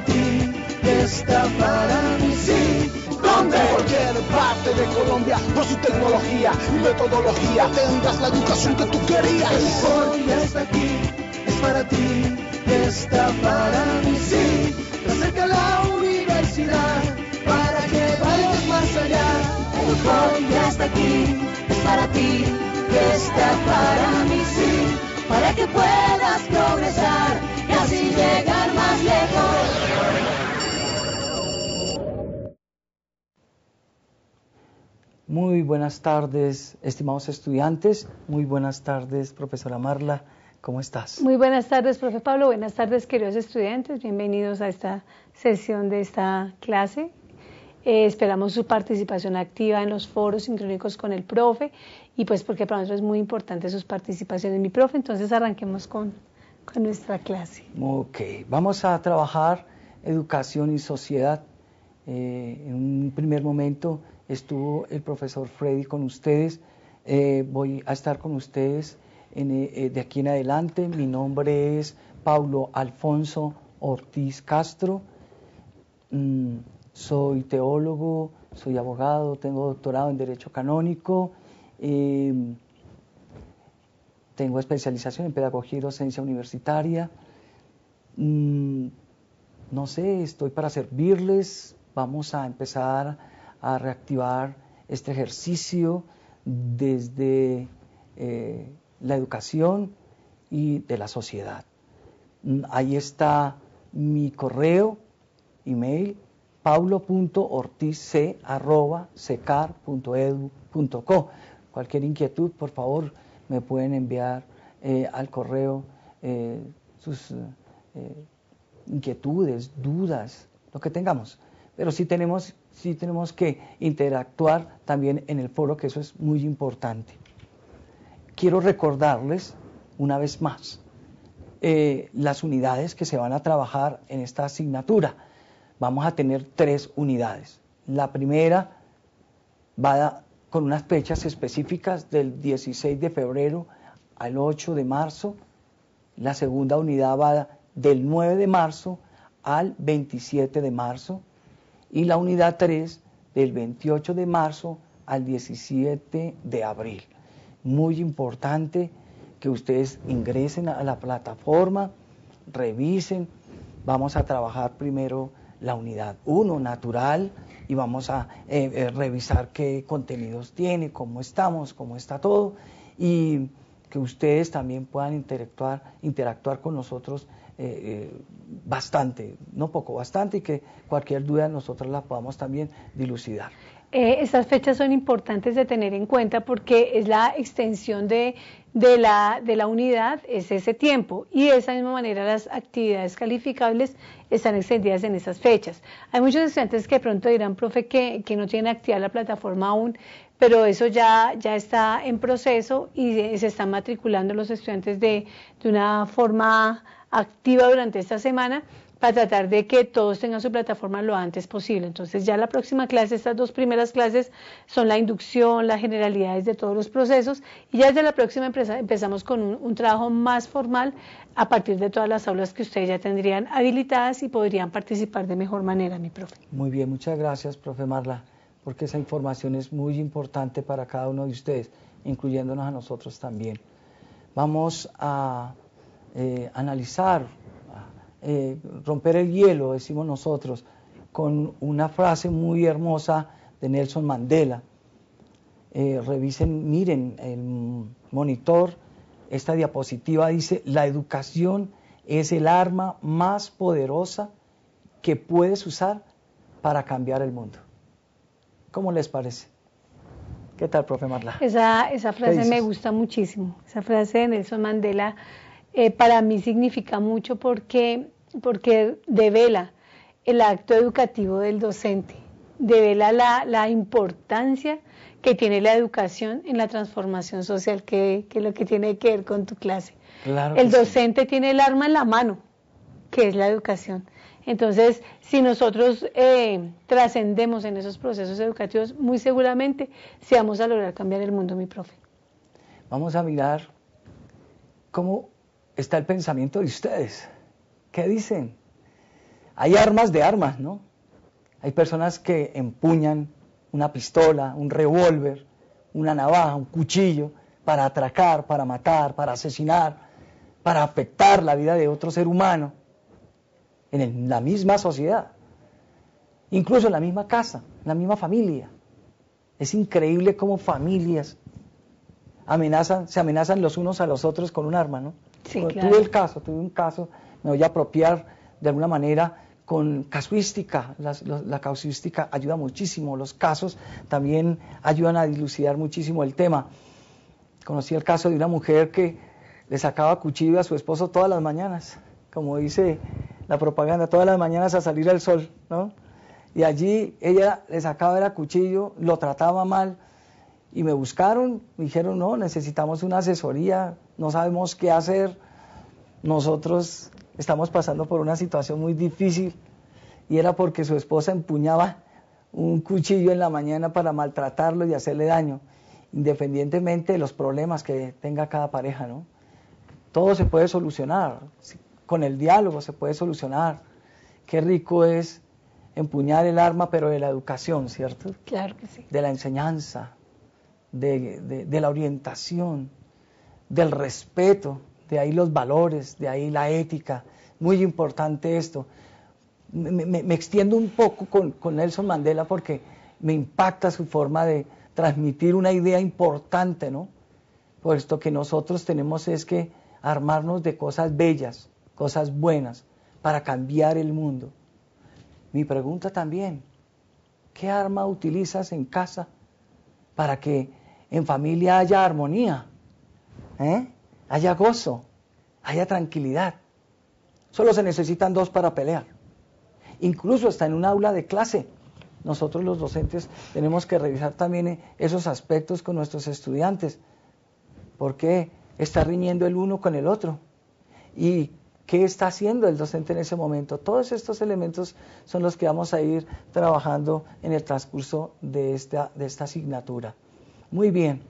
ti, está para mí, sí. ¿Dónde? En cualquier parte de Colombia, por su tecnología y metodología, tendrás la educación que tú querías. El Ford ya está aquí, es para ti, está para mí, sí. Te acerca a la universidad para que vayas más allá. El Ford ya está aquí, es para ti, está para mí, sí. Para que puedas progresar y así llegar más lejos. Muy buenas tardes, estimados estudiantes. Muy buenas tardes, profesora Marla. ¿Cómo estás? Muy buenas tardes, profe Pablo. Buenas tardes, queridos estudiantes. Bienvenidos a esta sesión de esta clase. Esperamos su participación activa en los foros sincrónicos con el profe y pues porque para nosotros es muy importante sus participaciones, mi profe. Entonces arranquemos con nuestra clase. Ok, vamos a trabajar educación y sociedad. En un primer momento estuvo el profesor Freddy con ustedes. Voy a estar con ustedes de aquí en adelante. Mi nombre es Paulo Alfonso Ortiz Castro. Soy teólogo, soy abogado, tengo doctorado en Derecho Canónico, tengo especialización en Pedagogía y Docencia Universitaria. No sé, estoy para servirles. Vamos a empezar a reactivar este ejercicio desde la educación y de la sociedad. Ahí está mi correo, email, paulo.ortizc@secar.edu.co. Cualquier inquietud, por favor, me pueden enviar al correo sus inquietudes, dudas, lo que tengamos. Pero sí tenemos que interactuar también en el foro, que eso es muy importante. Quiero recordarles una vez más las unidades que se van a trabajar en esta asignatura. Vamos a tener 3 unidades. La primera va con unas fechas específicas del 16 de febrero al 8 de marzo. La segunda unidad va del 9 de marzo al 27 de marzo. Y la unidad 3 del 28 de marzo al 17 de abril. Muy importante que ustedes ingresen a la plataforma, revisen. Vamos a trabajar primero la unidad 1, natural, y vamos a revisar qué contenidos tiene, cómo estamos, cómo está todo, y que ustedes también puedan interactuar con nosotros bastante, no poco, bastante, y que cualquier duda nosotros la podamos también dilucidar. Estas fechas son importantes de tener en cuenta porque es la extensión de la unidad, es ese tiempo, y de esa misma manera las actividades calificables están extendidas en esas fechas. Hay muchos estudiantes que de pronto dirán, profe, que no tienen activada la plataforma aún, pero eso ya está en proceso y se están matriculando los estudiantes de una forma activa durante esta semana, para tratar de que todos tengan su plataforma lo antes posible. Entonces ya la próxima clase, estas 2 primeras clases son la inducción, las generalidades de todos los procesos, y ya desde la próxima empezamos con un trabajo más formal a partir de todas las aulas que ustedes ya tendrían habilitadas y podrían participar de mejor manera, mi profe. Muy bien, muchas gracias, profe Marla, porque esa información es muy importante para cada uno de ustedes, incluyéndonos a nosotros también. Vamos a analizar, romper el hielo, decimos nosotros, con una frase muy hermosa de Nelson Mandela. Revisen, miren el monitor, esta diapositiva dice: la educación es el arma más poderosa que puedes usar para cambiar el mundo. ¿Cómo les parece? ¿Qué tal, profe Marla? Esa frase me gusta muchísimo. Esa frase de Nelson Mandela para mí significa mucho porque devela el acto educativo del docente, devela la importancia que tiene la educación en la transformación social, que lo que tiene que ver con tu clase. Claro, el docente tiene el arma en la mano, que es la educación. Entonces, si nosotros trascendemos en esos procesos educativos, muy seguramente sí vamos a lograr cambiar el mundo, mi profe. Vamos a mirar cómo está el pensamiento de ustedes. ¿Qué dicen? Hay armas de armas, ¿no? Hay personas que empuñan una pistola, un revólver, una navaja, un cuchillo, para atracar, para matar, para asesinar, para afectar la vida de otro ser humano, en la misma sociedad, incluso en la misma casa, en la misma familia. Es increíble cómo familias se amenazan los unos a los otros con un arma, ¿no? Sí, Tuve claro. un caso, me voy a apropiar de alguna manera con casuística. La casuística ayuda muchísimo, los casos también ayudan a dilucidar muchísimo el tema. Conocí el caso de una mujer que le sacaba cuchillo a su esposo todas las mañanas, como dice la propaganda, todas las mañanas a salir al sol, ¿no? Y allí ella le sacaba el cuchillo, lo trataba mal, y me buscaron, me dijeron, no, necesitamos una asesoría, no sabemos qué hacer, nosotros estamos pasando por una situación muy difícil, y era porque su esposa empuñaba un cuchillo en la mañana para maltratarlo y hacerle daño, independientemente de los problemas que tenga cada pareja, ¿no? Todo se puede solucionar, con el diálogo se puede solucionar. Qué rico es empuñar el arma, pero de la educación, ¿cierto? Claro que sí. De la enseñanza, de la orientación, del respeto, de ahí los valores, de ahí la ética. Muy importante esto. Me extiendo un poco con Nelson Mandela porque me impacta su forma de transmitir una idea importante, ¿no? Puesto que nosotros tenemos es que armarnos de cosas bellas, cosas buenas, para cambiar el mundo. Mi pregunta también, ¿qué arma utilizas en casa para que en familia haya armonía, haya gozo, haya tranquilidad? Solo se necesitan dos para pelear. Incluso hasta en un aula de clase, nosotros los docentes tenemos que revisar también esos aspectos con nuestros estudiantes. ¿Por qué está riñendo el uno con el otro? ¿Y qué está haciendo el docente en ese momento? Todos estos elementos son los que vamos a ir trabajando en el transcurso de esta asignatura. Muy bien,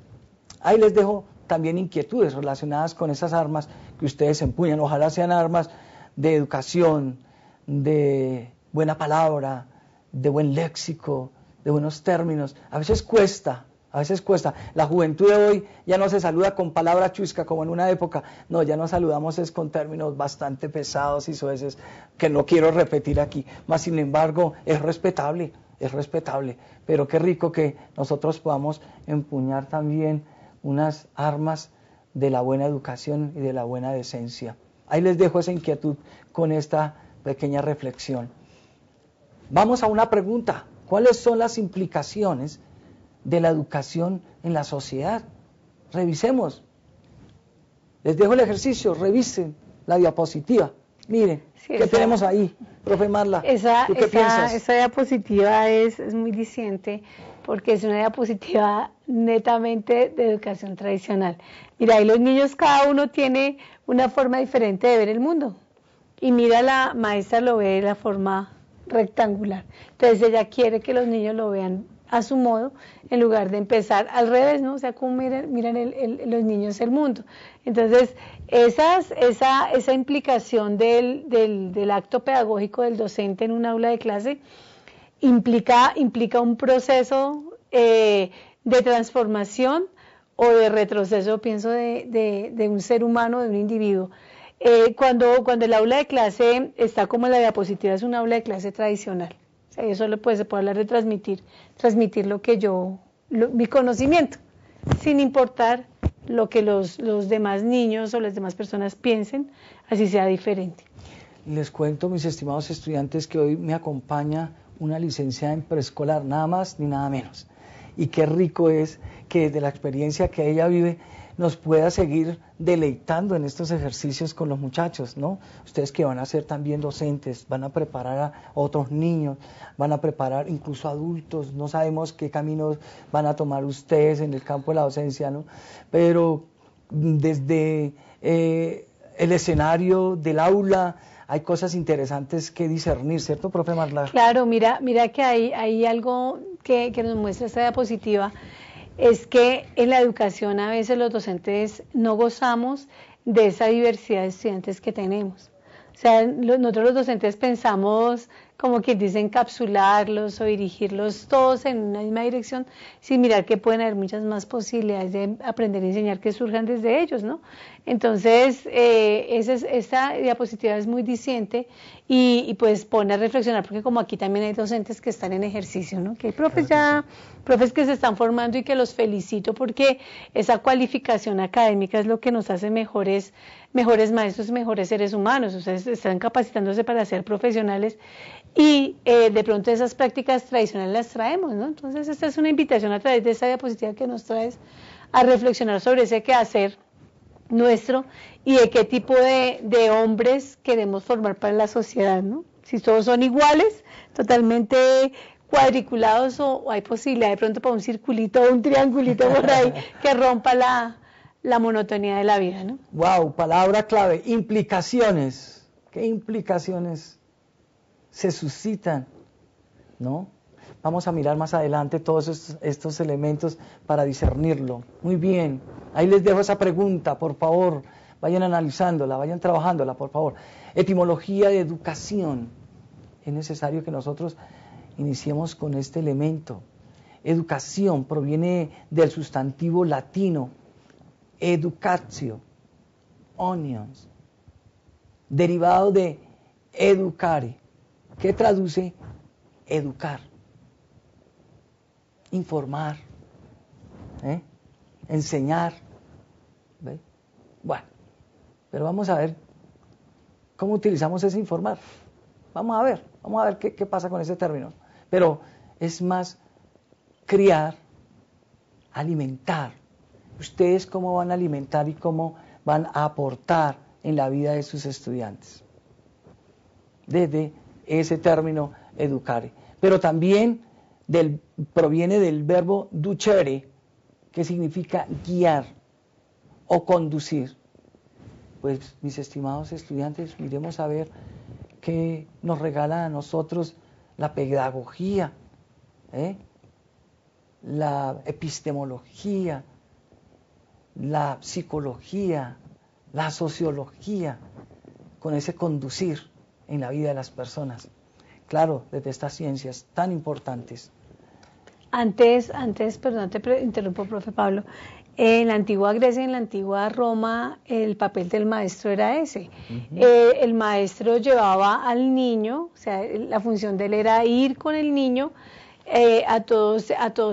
ahí les dejo también inquietudes relacionadas con esas armas que ustedes empuñan. Ojalá sean armas de educación, de buena palabra, de buen léxico, de buenos términos. A veces cuesta. La juventud de hoy ya no se saluda con palabra chusca como en una época. No, ya nos saludamos es con términos bastante pesados y soeces que no quiero repetir aquí. Mas, sin embargo, es respetable. Pero qué rico que nosotros podamos empuñar también unas armas de la buena educación y de la buena decencia. Ahí les dejo esa inquietud con esta pequeña reflexión. Vamos a una pregunta. ¿Cuáles son las implicaciones de la educación en la sociedad? Revisemos. Les dejo el ejercicio, revisen la diapositiva. Miren, sí, ¿qué tenemos ahí? Profe Marla, ¿tú qué piensas? Esa diapositiva es muy diciente porque es una diapositiva netamente de educación tradicional. Mira, ahí los niños, cada uno tiene una forma diferente de ver el mundo. Y mira, la maestra lo ve de la forma rectangular. Entonces ella quiere que los niños lo vean a su modo, en lugar de empezar al revés, ¿no? O sea, cómo miran los niños el mundo. Entonces, esa implicación del acto pedagógico del docente en un aula de clase implica un proceso de transformación o de retroceso, pienso, de un ser humano, de un individuo. Cuando el aula de clase está como la diapositiva, es un aula de clase tradicional. Eso se puede hablar de transmitir lo que mi conocimiento, sin importar lo que los demás niños o las demás personas piensen, así sea diferente. Les cuento, mis estimados estudiantes, que hoy me acompaña una licenciada en preescolar, nada más ni nada menos. Y qué rico es que desde la experiencia que ella vive nos pueda seguir deleitando en estos ejercicios con los muchachos, ¿no? Ustedes que van a ser también docentes, van a preparar a otros niños, van a preparar incluso adultos, no sabemos qué caminos van a tomar ustedes en el campo de la docencia, ¿no? Pero desde el escenario del aula hay cosas interesantes que discernir, ¿cierto, profe Marla? Claro, mira que hay algo que nos muestra esta diapositiva. Es que en la educación a veces los docentes no gozamos de esa diversidad de estudiantes que tenemos. O O sea, nosotros los docentes pensamos, como quien dice, encapsularlos o dirigirlos todos en una misma dirección, sin mirar que pueden haber muchas más posibilidades de aprender y enseñar que surjan desde ellos, ¿no? Entonces, esta diapositiva es muy diciente y pues pone a reflexionar, porque como aquí también hay docentes que están en ejercicio, ¿no? Que hay profes profes que se están formando y que los felicito porque esa cualificación académica es lo que nos hace mejores maestros y mejores seres humanos. Ustedes están capacitándose para ser profesionales y de pronto esas prácticas tradicionales las traemos, ¿no? Entonces esta es una invitación a través de esta diapositiva que nos traes a reflexionar sobre ese quehacer nuestro y de qué tipo de hombres queremos formar para la sociedad, ¿no? Si todos son iguales, totalmente cuadriculados o hay posibilidad de pronto para un circulito o un triangulito por ahí que rompa la monotonía de la vida, ¿no? Wow, palabra clave, implicaciones. ¿Qué implicaciones se suscitan? ¿No? Vamos a mirar más adelante todos estos elementos para discernirlo. Muy bien, ahí les dejo esa pregunta, por favor, vayan analizándola, vayan trabajándola, por favor. Etimología de educación. Es necesario que nosotros iniciemos con este elemento. Educación proviene del sustantivo latino educatio, onions, derivado de educare, que traduce educar, informar, enseñar. ¿Ve? Bueno, pero vamos a ver cómo utilizamos ese informar. Vamos a ver qué pasa con ese término. Pero es más criar, alimentar. Ustedes cómo van a alimentar y cómo van a aportar en la vida de sus estudiantes. Desde ese término educare. Pero también proviene del verbo ducere, que significa guiar o conducir. Pues mis estimados estudiantes, miremos a ver qué nos regala a nosotros la pedagogía, la epistemología, la psicología, la sociología, con ese conducir en la vida de las personas. Claro, desde estas ciencias tan importantes. Antes, perdón, te interrumpo, profe Pablo. En la antigua Grecia y en la antigua Roma, el papel del maestro era ese. El maestro llevaba al niño, o sea, la función de él era ir con el niño a todos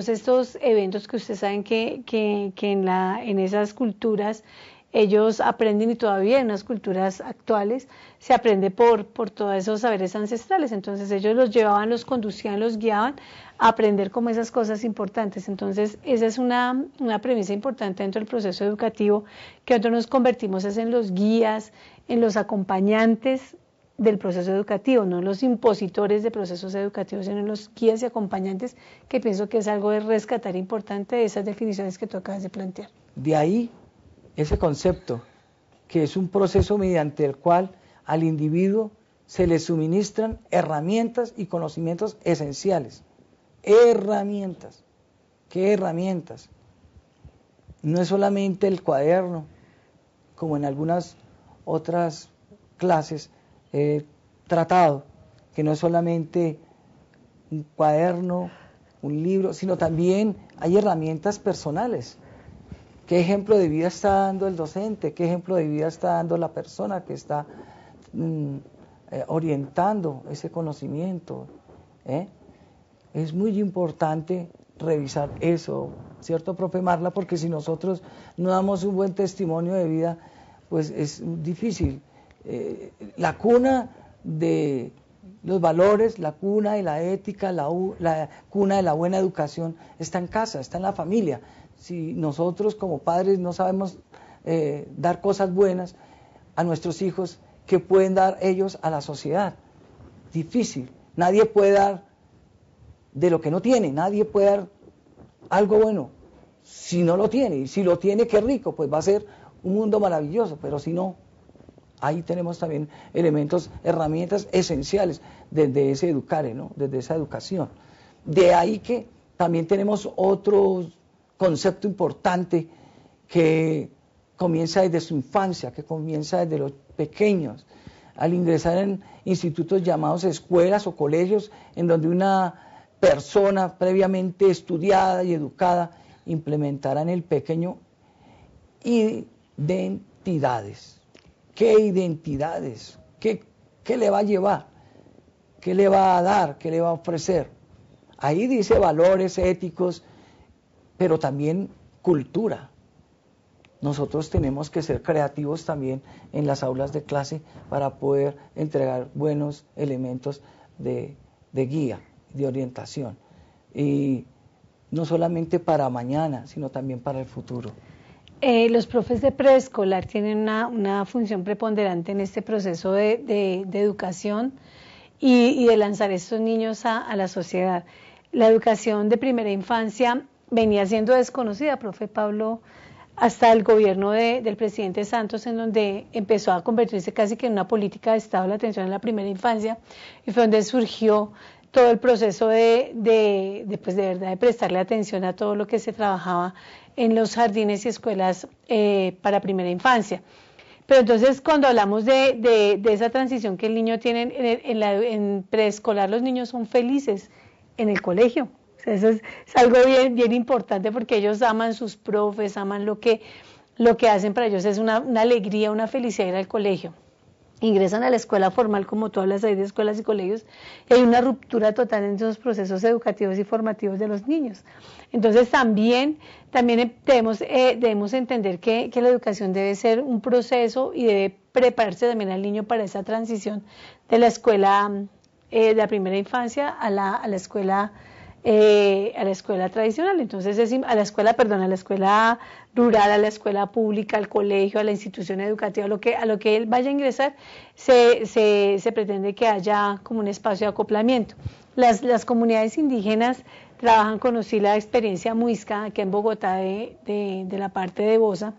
estos eventos que ustedes saben que en esas culturas ellos aprenden, y todavía en las culturas actuales se aprende por todos esos saberes ancestrales. Entonces ellos los llevaban, los conducían, los guiaban a aprender como esas cosas importantes. Entonces esa es una premisa importante dentro del proceso educativo, que nosotros nos convertimos en los guías, en los acompañantes del proceso educativo, no los impositores de procesos educativos, sino los guías y acompañantes, que pienso que es algo de rescatar importante de esas definiciones que tú acabas de plantear. De ahí ese concepto, que es un proceso mediante el cual al individuo se le suministran herramientas y conocimientos esenciales. Herramientas. ¿Qué herramientas? No es solamente el cuaderno, como en algunas otras clases he tratado, que no es solamente un cuaderno, un libro, sino también hay herramientas personales. ¿Qué ejemplo de vida está dando el docente? ¿Qué ejemplo de vida está dando la persona que está orientando ese conocimiento? Es muy importante revisar eso, ¿cierto, profe Marla? Porque si nosotros no damos un buen testimonio de vida, pues es difícil. La cuna de los valores, la cuna de la ética, la cuna de la buena educación está en casa, está en la familia. Si nosotros como padres no sabemos dar cosas buenas a nuestros hijos, ¿qué pueden dar ellos a la sociedad? Difícil. Nadie puede dar de lo que no tiene, nadie puede dar algo bueno si no lo tiene. Y si lo tiene, qué rico, pues va a ser un mundo maravilloso, pero si no, ahí tenemos también elementos, herramientas esenciales desde ese educare, ¿no? Desde esa educación. De ahí que también tenemos otro concepto importante que comienza desde su infancia, que comienza desde los pequeños. al ingresar en institutos llamados escuelas o colegios, en donde una persona previamente estudiada y educada implementará en el pequeño identidades. ¿Qué identidades? ¿Qué le va a llevar? ¿Qué le va a dar? ¿Qué le va a ofrecer? Ahí dice valores éticos, pero también cultura. Nosotros tenemos que ser creativos también en las aulas de clase para poder entregar buenos elementos de guía, de orientación. Y no solamente para mañana, sino también para el futuro. Los profes de preescolar tienen una función preponderante en este proceso de educación y de lanzar a estos niños a la sociedad. La educación de primera infancia venía siendo desconocida, profe Pablo, hasta el gobierno del presidente Santos, en donde empezó a convertirse casi que en una política de Estado la atención a la primera infancia, y fue donde surgió todo el proceso de verdad de prestarle atención a todo lo que se trabajaba en los jardines y escuelas para primera infancia. Pero entonces cuando hablamos de esa transición que el niño tiene en preescolar, los niños son felices en el colegio. O sea, eso es algo bien importante, porque ellos aman sus profes, aman lo que hacen. Para ellos es una alegría, una felicidad ir al colegio. Ingresan a la escuela formal, como tú hablas ahí de escuelas y colegios, y hay una ruptura total en esos procesos educativos y formativos de los niños. Entonces también debemos entender que la educación debe ser un proceso y debe prepararse también al niño para esa transición de la escuela de la primera infancia a la escuela tradicional. Entonces a la escuela rural, a la escuela pública, al colegio, a la institución educativa, a lo que él vaya a ingresar, se pretende que haya como un espacio de acoplamiento. Las comunidades indígenas trabajan con la experiencia muisca, aquí en Bogotá, de la parte de Bosa,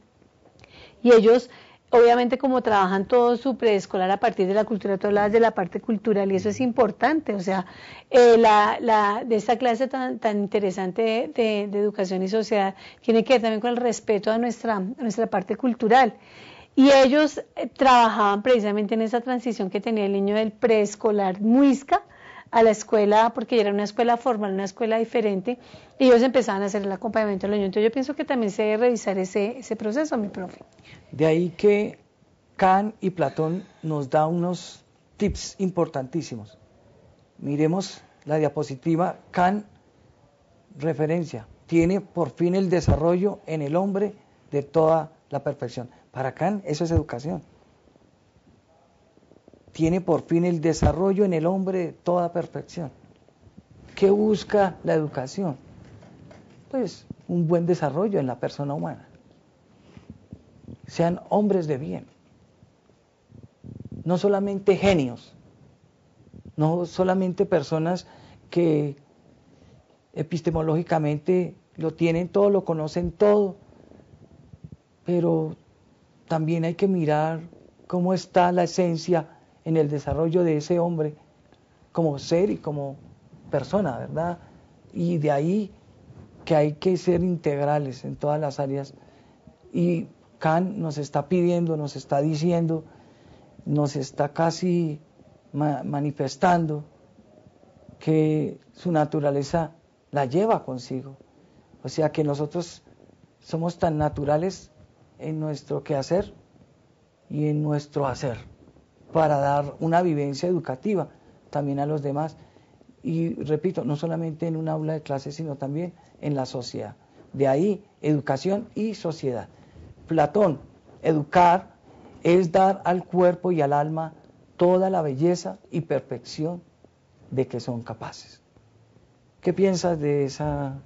y ellos, obviamente, como trabajan todo su preescolar a partir de la cultura, tú hablabas de la parte cultural, y eso es importante. O sea, de esta clase tan interesante de educación y sociedad tiene que ver también con el respeto a nuestra parte cultural. Y ellos trabajaban precisamente en esa transición que tenía el niño del preescolar muisca a la escuela, porque ya era una escuela formal, una escuela diferente, y ellos empezaban a hacer el acompañamiento de los niños. Entonces yo pienso que también se debe revisar ese proceso, mi profe. De ahí que Kant y Platón nos da unos tips importantísimos. Miremos la diapositiva. Kant, referencia, tiene por fin el desarrollo en el hombre de toda la perfección. Para Kant eso es educación. Tiene por fin el desarrollo en el hombre de toda perfección. ¿Qué busca la educación? Pues un buen desarrollo en la persona humana. Sean hombres de bien. No solamente genios, no solamente personas que epistemológicamente lo tienen todo, lo conocen todo, pero también hay que mirar cómo está la esencia en el desarrollo de ese hombre como ser y como persona, ¿verdad? Y de ahí que hay que ser integrales en todas las áreas. Y Kant nos está pidiendo, nos está diciendo, nos está casi manifestando que su naturaleza la lleva consigo. O sea que nosotros somos tan naturales en nuestro quehacer y en nuestro hacer, para dar una vivencia educativa también a los demás. Y repito, no solamente en un aula de clase, sino también en la sociedad. De ahí, educación y sociedad. Platón, educar es dar al cuerpo y al alma toda la belleza y perfección de que son capaces. ¿Qué piensas de esa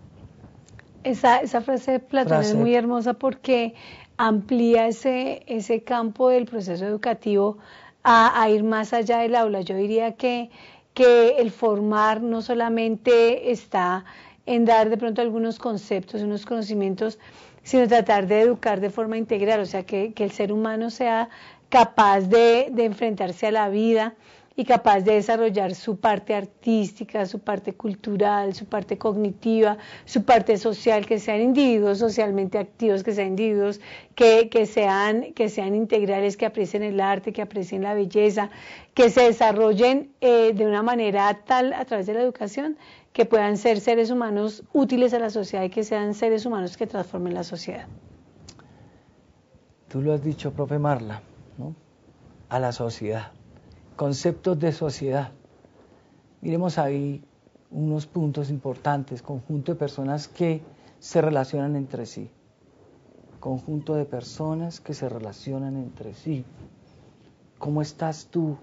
frase de Platón? Es muy hermosa, porque amplía ese campo del proceso educativo a ir más allá del aula. Yo diría que el formar no solamente está en dar de pronto algunos conceptos, unos conocimientos, sino tratar de educar de forma integral. O sea, que el ser humano sea capaz de enfrentarse a la vida y capaz de desarrollar su parte artística, su parte cultural, su parte cognitiva, su parte social, que sean individuos socialmente activos, que sean individuos que sean integrales, que aprecien el arte, que aprecien la belleza, que se desarrollen de una manera tal a través de la educación que puedan ser seres humanos útiles a la sociedad y que sean seres humanos que transformen la sociedad. Tú lo has dicho, profe Marla, ¿no? A la sociedad, conceptos de sociedad. Miremos ahí unos puntos importantes, conjunto de personas que se relacionan entre sí, conjunto de personas que se relacionan entre sí. ¿Cómo estás tú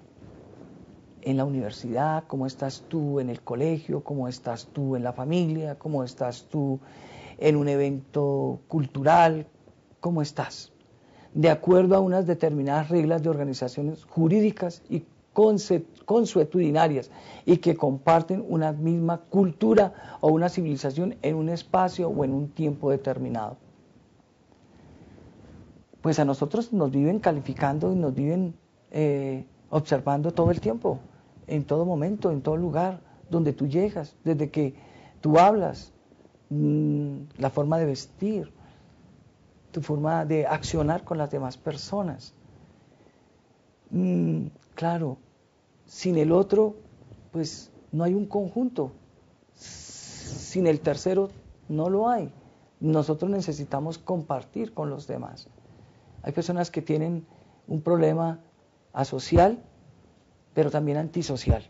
en la universidad? ¿Cómo estás tú en el colegio? ¿Cómo estás tú en la familia? ¿Cómo estás tú en un evento cultural? ¿Cómo estás? De acuerdo a unas determinadas reglas de organizaciones jurídicas y consuetudinarias y que comparten una misma cultura o una civilización en un espacio o en un tiempo determinado. Pues a nosotros nos viven calificando y nos viven observando todo el tiempo, en todo momento, en todo lugar donde tú llegas, desde que tú hablas, la forma de vestir, tu forma de accionar con las demás personas. Claro, sin el otro, pues no hay un conjunto. Sin el tercero, no lo hay. Nosotros necesitamos compartir con los demás. Hay personas que tienen un problema asocial, pero también antisocial,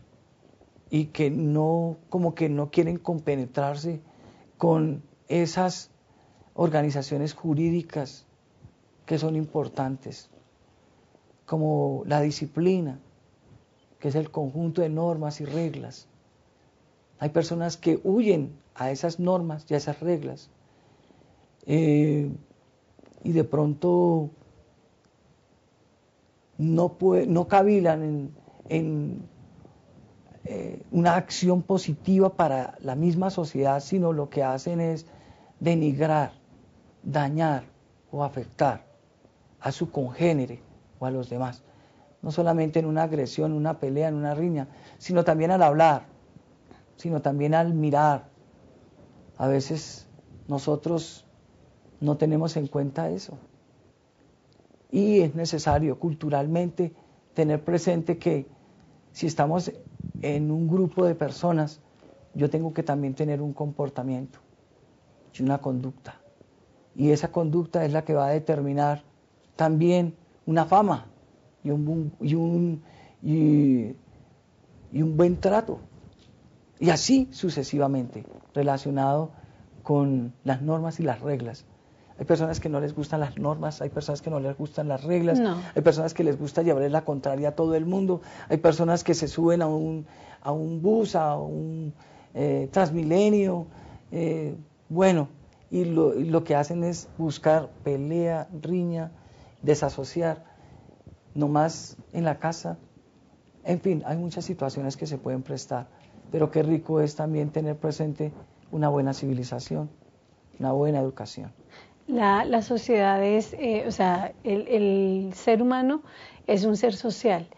y que no, como que no quieren compenetrarse con esas organizaciones jurídicas que son importantes, como la disciplina, que es el conjunto de normas y reglas. Hay personas que huyen a esas normas y a esas reglas, y de pronto no cavilan en una acción positiva para la misma sociedad, sino lo que hacen es denigrar, dañar o afectar a su congénere o a los demás. No solamente en una agresión, en una pelea, en una riña, sino también al hablar, sino también al mirar. A veces nosotros no tenemos en cuenta eso. Y es necesario culturalmente tener presente que si estamos en un grupo de personas, yo tengo que también tener un comportamiento y una conducta. Y esa conducta es la que va a determinar también una fama y un buen trato. Y así sucesivamente, relacionado con las normas y las reglas. Hay personas que no les gustan las normas, hay personas que no les gustan las reglas, no. Hay personas que les gusta llevarle la contraria a todo el mundo, hay personas que se suben a un bus, a un Transmilenio, y lo que hacen es buscar pelea, riña, desasociar, nomás en la casa. En fin, hay muchas situaciones que se pueden prestar, pero qué rico es también tener presente una buena civilización, una buena educación. La sociedad es, el ser humano es un ser social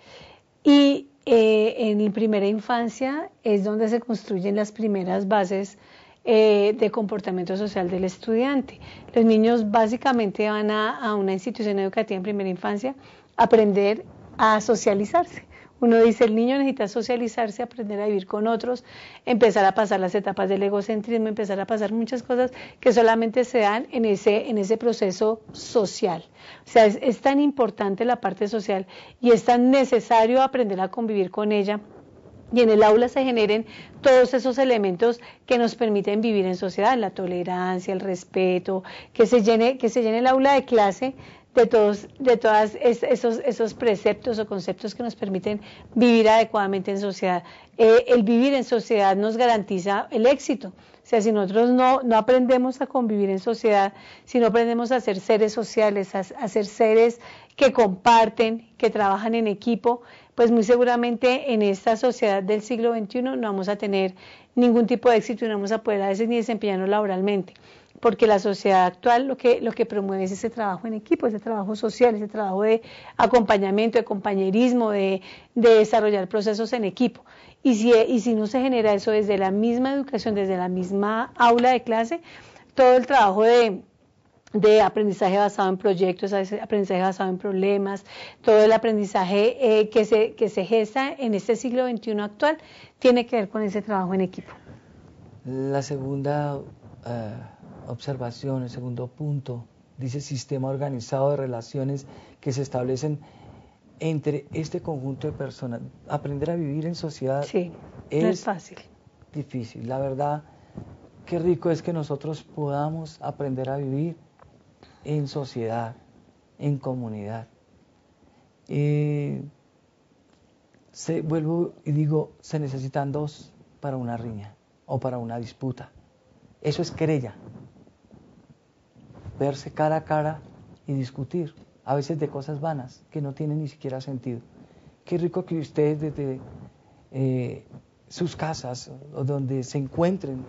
y en la primera infancia es donde se construyen las primeras bases de comportamiento social del estudiante. Los niños básicamente van a una institución educativa en primera infancia a aprender a socializarse. Uno dice, el niño necesita socializarse, aprender a vivir con otros, empezar a pasar las etapas del egocentrismo, empezar a pasar muchas cosas que solamente se dan en ese proceso social. O sea, es tan importante la parte social y es tan necesario aprender a convivir con ella. Y en el aula se generen todos esos elementos que nos permiten vivir en sociedad, la tolerancia, el respeto, que se llene el aula de clase de todos esos preceptos o conceptos que nos permiten vivir adecuadamente en sociedad. El vivir en sociedad nos garantiza el éxito. O sea, si nosotros no aprendemos a convivir en sociedad, si no aprendemos a ser seres sociales, a ser seres que comparten, que trabajan en equipo, pues muy seguramente en esta sociedad del siglo XXI no vamos a tener ningún tipo de éxito y no vamos a poder a veces ni desempeñarnos laboralmente. porque la sociedad actual lo que promueve es ese trabajo en equipo, ese trabajo social, ese trabajo de acompañamiento, de compañerismo, de desarrollar procesos en equipo. Y si no se genera eso desde la misma educación, desde la misma aula de clase, todo el trabajo de aprendizaje basado en proyectos, aprendizaje basado en problemas, todo el aprendizaje que se gesta en este siglo XXI actual, tiene que ver con ese trabajo en equipo. La segunda observación, el segundo punto, dice sistema organizado de relaciones que se establecen entre este conjunto de personas. Aprender a vivir en sociedad sí, no es fácil. Difícil. La verdad, qué rico es que nosotros podamos aprender a vivir en sociedad, en comunidad. Vuelvo y digo, se necesitan dos para una riña o para una disputa. Eso es querella. Verse cara a cara y discutir, a veces de cosas vanas que no tienen ni siquiera sentido. Qué rico que ustedes desde sus casas o donde se encuentren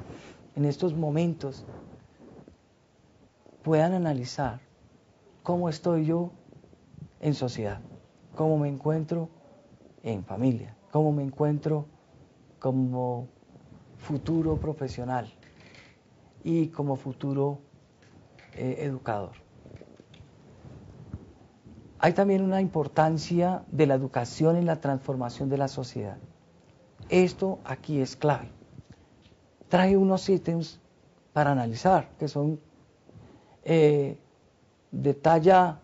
en estos momentos puedan analizar cómo estoy yo en sociedad, cómo me encuentro en familia, cómo me encuentro como futuro profesional y como futuro educador. Hay también una importancia de la educación en la transformación de la sociedad. Esto aquí es clave. Traje unos ítems para analizar, que son de talla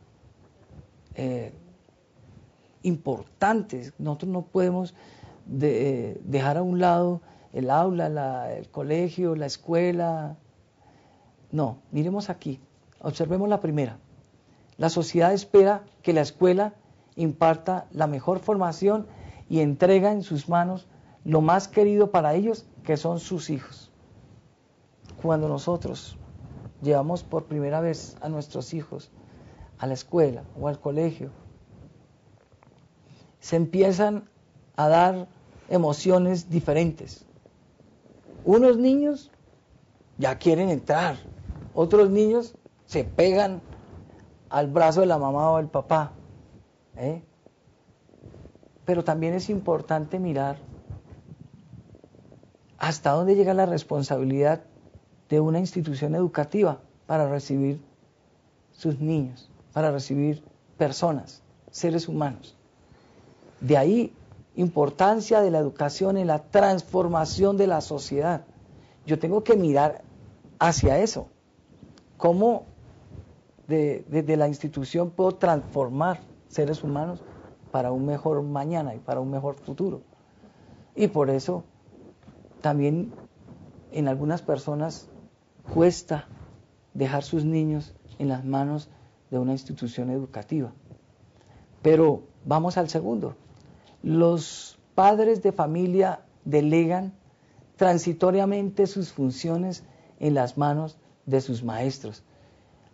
importantes. Nosotros no podemos dejar a un lado el aula, el colegio, la escuela. No, miremos aquí, observemos la primera. La sociedad espera que la escuela imparta la mejor formación y entrega en sus manos lo más querido para ellos, que son sus hijos. Cuando nosotros llevamos por primera vez a nuestros hijos a la escuela o al colegio, se empiezan a dar emociones diferentes. Unos niños ya quieren entrar, otros niños se pegan al brazo de la mamá o del papá. Pero también es importante mirar hasta dónde llega la responsabilidad de una institución educativa para recibir sus niños, para recibir personas, seres humanos. De ahí, importancia de la educación en la transformación de la sociedad. Yo tengo que mirar hacia eso. ¿Cómo desde la institución puedo transformar seres humanos para un mejor mañana y para un mejor futuro? Y por eso también en algunas personas cuesta dejar sus niños en las manos de una institución educativa. Pero vamos al segundo. Los padres de familia delegan transitoriamente sus funciones en las manos de sus maestros.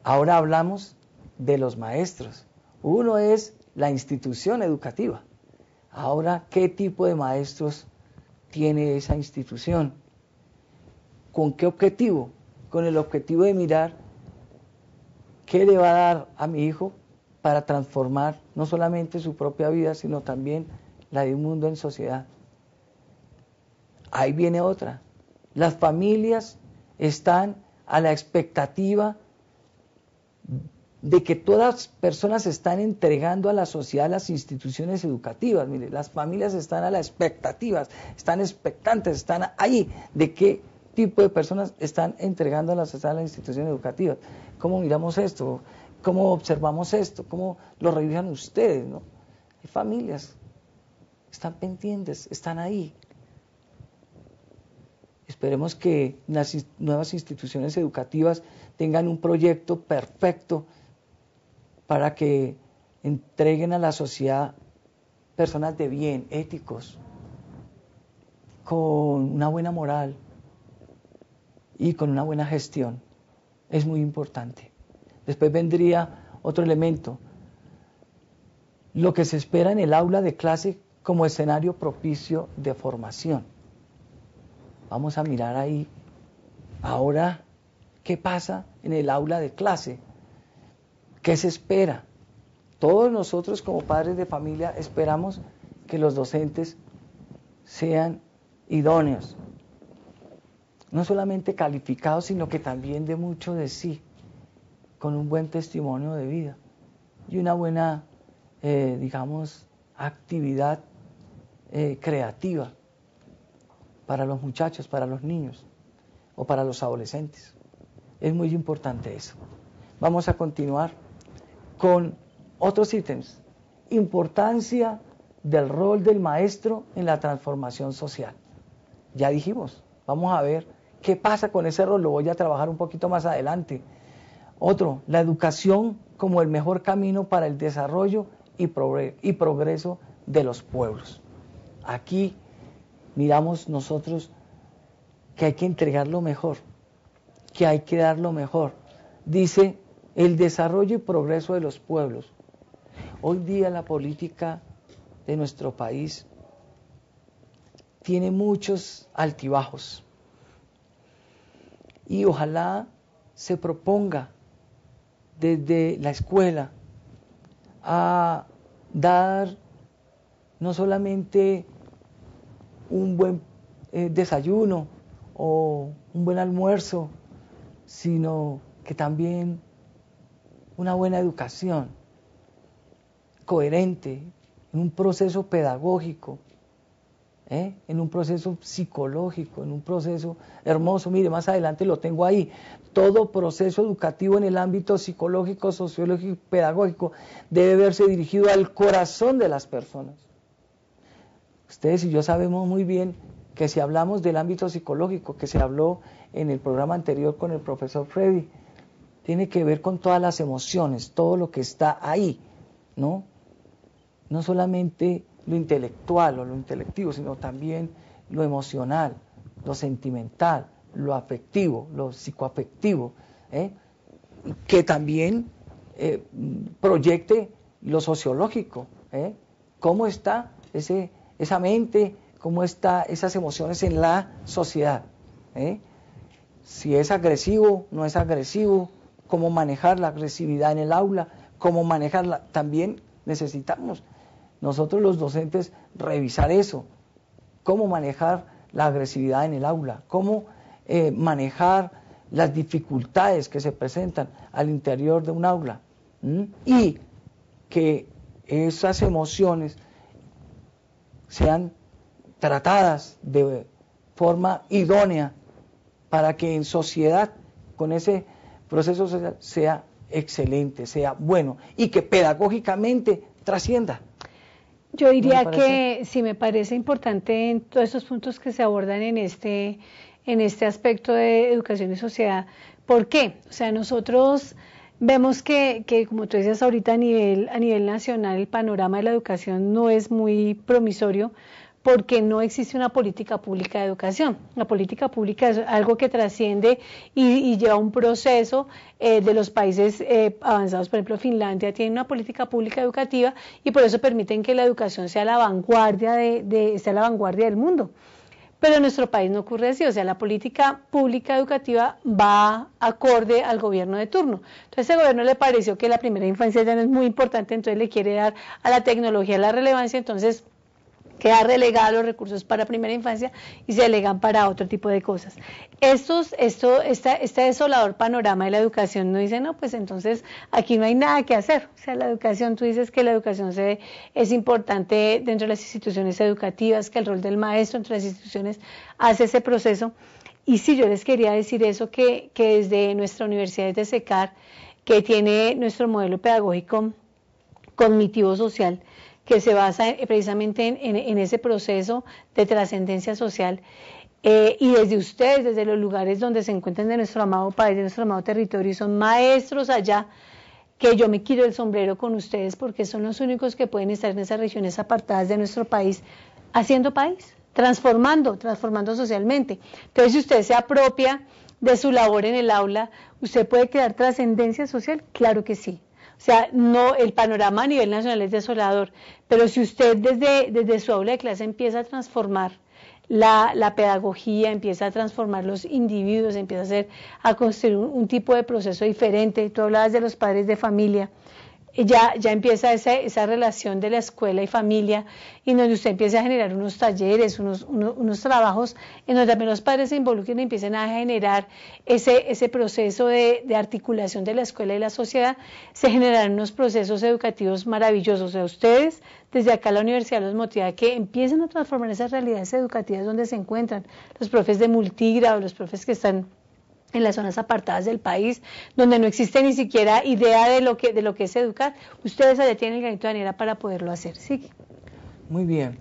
Ahora hablamos de los maestros. Uno es la institución educativa. Ahora, ¿qué tipo de maestros tiene esa institución? ¿Con qué objetivo? Con el objetivo de mirar qué le va a dar a mi hijo para transformar no solamente su propia vida, sino también la de un mundo en sociedad. Ahí viene otra. Las familias están a la expectativa de que todas las personas están entregando a la sociedad las instituciones educativas. Mire, las familias están a la expectativa, están expectantes, están ahí de qué tipo de personas están entregando a la sociedad las instituciones educativas. ¿Cómo miramos esto? ¿Cómo observamos esto? ¿Cómo lo revisan ustedes? ¿No? Hay familias, están pendientes, están ahí. Esperemos que las nuevas instituciones educativas tengan un proyecto perfecto para que entreguen a la sociedad personas de bien, éticos, con una buena moral y con una buena gestión. Es muy importante. Después vendría otro elemento, lo que se espera en el aula de clase como escenario propicio de formación. Vamos a mirar ahí ahora ¿Qué pasa en el aula de clase? ¿Qué se espera? Todos nosotros como padres de familia esperamos que los docentes sean idóneos, no solamente calificados, sino que también de mucho de sí, con un buen testimonio de vida y una buena, digamos, actividad creativa para los muchachos, para los niños o para los adolescentes. Es muy importante eso. Vamos a continuar con otros ítems. Importancia del rol del maestro en la transformación social. Ya dijimos, vamos a ver qué pasa con ese rol, lo voy a trabajar un poquito más adelante. Otro, la educación como el mejor camino para el desarrollo y progreso de los pueblos. Aquí miramos nosotros que hay que entregar lo mejor, que hay que dar lo mejor. Dice, el desarrollo y progreso de los pueblos. Hoy día la política de nuestro país tiene muchos altibajos y ojalá se proponga desde la escuela a dar no solamente un buen desayuno o un buen almuerzo, sino que también una buena educación coherente, en un proceso pedagógico, en un proceso psicológico, en un proceso hermoso. Mire, más adelante lo tengo ahí. Todo proceso educativo en el ámbito psicológico, sociológico y pedagógico debe verse dirigido al corazón de las personas. Ustedes y yo sabemos muy bien que si hablamos del ámbito psicológico, que se habló en el programa anterior con el profesor Freddy, tiene que ver con todas las emociones, todo lo que está ahí, ¿no? No solamente lo intelectual o lo intelectivo, sino también lo emocional, lo sentimental, lo afectivo, lo psicoafectivo, que también proyecte lo sociológico, cómo está esa mente, cómo están esas emociones en la sociedad, si es agresivo, no es agresivo, cómo manejar la agresividad en el aula, cómo manejarla. También necesitamos nosotros los docentes revisar eso, cómo manejar la agresividad en el aula, cómo manejar las dificultades que se presentan al interior de un aula, y que esas emociones sean tratadas de forma idónea para que en sociedad, con ese proceso social, sea excelente, sea bueno y que pedagógicamente trascienda. Yo diría que sí, me parece importante en todos esos puntos que se abordan en este aspecto de educación y sociedad. ¿Por qué? O sea, nosotros vemos que como tú decías ahorita, a nivel nacional el panorama de la educación no es muy promisorio, porque no existe una política pública de educación. La política pública es algo que trasciende y lleva un proceso de los países avanzados. Por ejemplo, Finlandia tiene una política pública educativa y por eso permiten que la educación sea la vanguardia sea la vanguardia del mundo. Pero en nuestro país no ocurre así, o sea, la política pública educativa va acorde al gobierno de turno. Entonces, a ese gobierno le pareció que la primera infancia ya no es muy importante, entonces le quiere dar a la tecnología la relevancia, entonces queda relegada los recursos para primera infancia y se delegan para otro tipo de cosas. Este desolador panorama de la educación nos dice, no, pues entonces aquí no hay nada que hacer. O sea, la educación, tú dices que la educación es importante dentro de las instituciones educativas, que el rol del maestro entre las instituciones hace ese proceso. Y sí, yo les quería decir eso, que desde nuestra Universidad de SECAR, que tiene nuestro modelo pedagógico cognitivo social, que se basa precisamente en ese proceso de trascendencia social, y desde ustedes, desde los lugares donde se encuentran de nuestro amado país, de nuestro amado territorio, y son maestros allá, que yo me quito el sombrero con ustedes porque son los únicos que pueden estar en esas regiones apartadas de nuestro país, haciendo país, transformando socialmente. Entonces, si usted se apropia de su labor en el aula, ¿usted puede crear trascendencia social? Claro que sí. O sea, no, el panorama a nivel nacional es desolador, pero si usted desde su aula de clase empieza a transformar la pedagogía, empieza a transformar los individuos, empieza a construir un tipo de proceso diferente. Tú hablabas de los padres de familia. Ya empieza esa relación de la escuela y familia, y donde usted empieza a generar unos talleres, unos trabajos en donde también los padres se involucren y empiecen a generar ese proceso de articulación de la escuela y la sociedad. Se generarán unos procesos educativos maravillosos. O sea, ustedes desde acá la universidad los motiva a que empiecen a transformar esas realidades educativas donde se encuentran los profes de multigrado, los profes que están en las zonas apartadas del país, donde no existe ni siquiera idea de lo que es educar. Ustedes allá tienen el granito de arena para poderlo hacer. ¿Sí? Muy bien.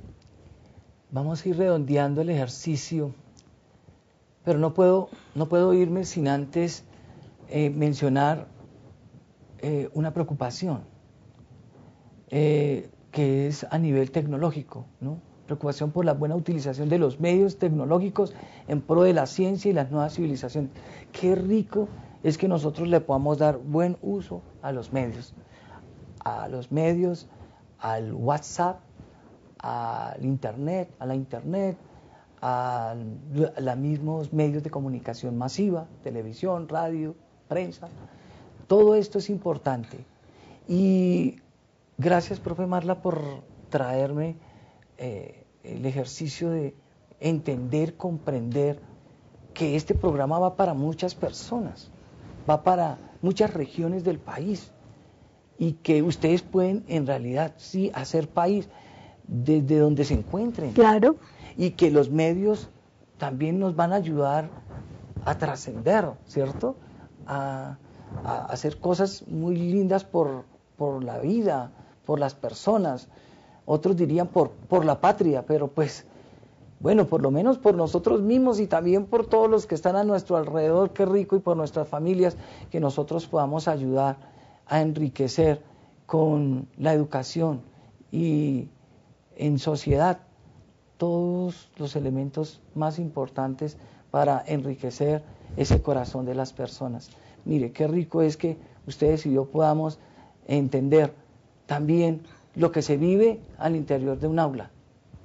Vamos a ir redondeando el ejercicio, pero no puedo irme sin antes mencionar una preocupación, que es a nivel tecnológico, ¿no? Preocupación por la buena utilización de los medios tecnológicos en pro de la ciencia y las nuevas civilizaciones. Qué rico es que nosotros le podamos dar buen uso a los medios, al WhatsApp, al Internet, a los mismos medios de comunicación masiva, televisión, radio, prensa. Todo esto es importante. Y gracias, profe Marla, por traerme el ejercicio de entender, comprender que este programa va para muchas personas, va para muchas regiones del país, y que ustedes pueden en realidad sí hacer país desde donde se encuentren. Claro. Y que los medios también nos van a ayudar a trascender, ¿cierto? A hacer cosas muy lindas por la vida, por las personas. Otros dirían por la patria, pero pues, bueno, por lo menos por nosotros mismos y también por todos los que están a nuestro alrededor, qué rico, y por nuestras familias, que nosotros podamos ayudar a enriquecer con la educación y en sociedad todos los elementos más importantes para enriquecer ese corazón de las personas. Mire, qué rico es que ustedes y yo podamos entender también lo que se vive al interior de un aula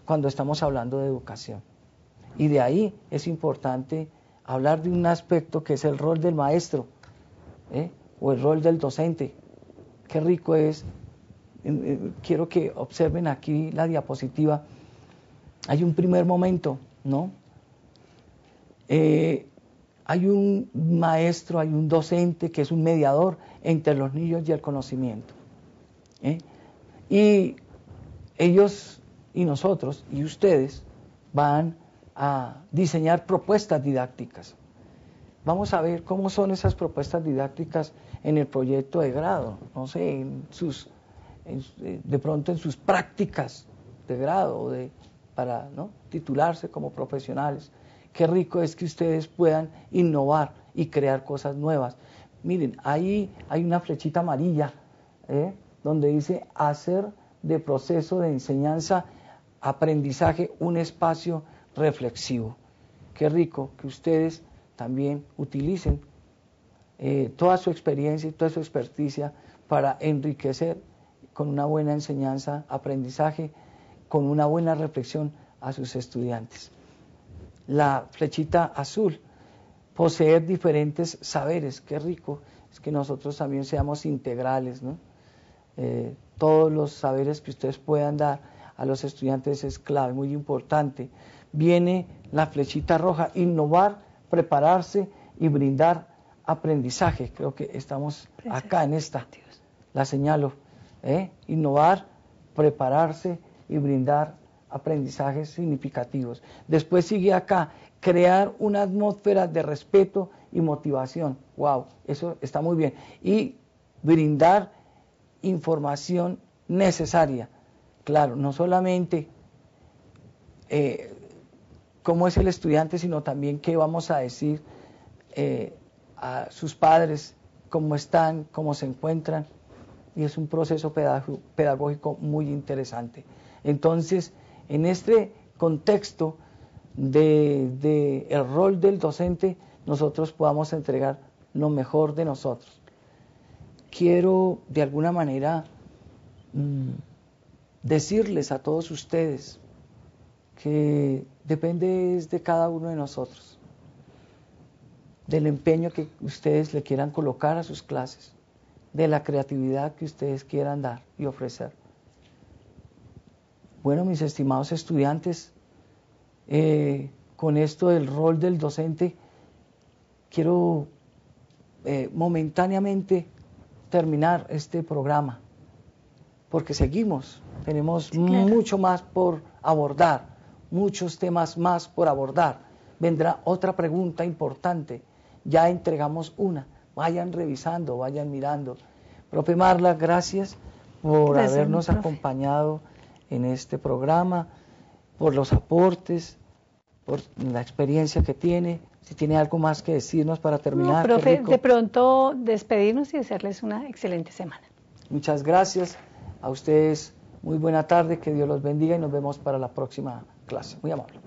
cuando estamos hablando de educación. Y de ahí es importante hablar de un aspecto que es el rol del maestro, o el rol del docente. Qué rico es, quiero que observen aquí la diapositiva. Hay un primer momento, ¿no? Hay un maestro, hay un docente que es un mediador entre los niños y el conocimiento. Y ellos y nosotros y ustedes van a diseñar propuestas didácticas. Vamos a ver cómo son esas propuestas didácticas en el proyecto de grado, no sé, de pronto en sus prácticas de grado, para, ¿no?, titularse como profesionales. Qué rico es que ustedes puedan innovar y crear cosas nuevas. Miren, ahí hay una flechita amarilla, donde dice hacer de proceso de enseñanza-aprendizaje un espacio reflexivo. Qué rico que ustedes también utilicen toda su experiencia y toda su experticia para enriquecer con una buena enseñanza, aprendizaje, con una buena reflexión a sus estudiantes. La flechita azul, poseer diferentes saberes. Qué rico es que nosotros también seamos integrales, ¿no? Todos los saberes que ustedes puedan dar a los estudiantes es clave, muy importante. Viene la flechita roja, innovar, prepararse y brindar aprendizaje. Creo que estamos acá en esta, la señalo. Innovar, prepararse y brindar aprendizajes significativos. Después sigue acá, crear una atmósfera de respeto y motivación. Wow, eso está muy bien. Y brindar información necesaria. Claro, no solamente cómo es el estudiante, sino también qué vamos a decir a sus padres, cómo están, cómo se encuentran, y es un proceso pedagógico muy interesante. Entonces, en este contexto de el rol del docente, nosotros podamos entregar lo mejor de nosotros. Quiero de alguna manera decirles a todos ustedes que depende de cada uno de nosotros, del empeño que ustedes le quieran colocar a sus clases, de la creatividad que ustedes quieran dar y ofrecer. Bueno, mis estimados estudiantes, con esto del rol del docente, quiero momentáneamente terminar este programa, porque seguimos, tenemos mucho más por abordar, muchos temas más por abordar. Vendrá otra pregunta importante, ya entregamos una, vayan revisando, vayan mirando. Profe Marla, gracias por habernos acompañado en este programa, por los aportes, por la experiencia que tiene. Si tiene algo más que decirnos para terminar. No, profe, de pronto despedirnos y desearles una excelente semana. Muchas gracias a ustedes, muy buena tarde, que Dios los bendiga y nos vemos para la próxima clase. Muy amable.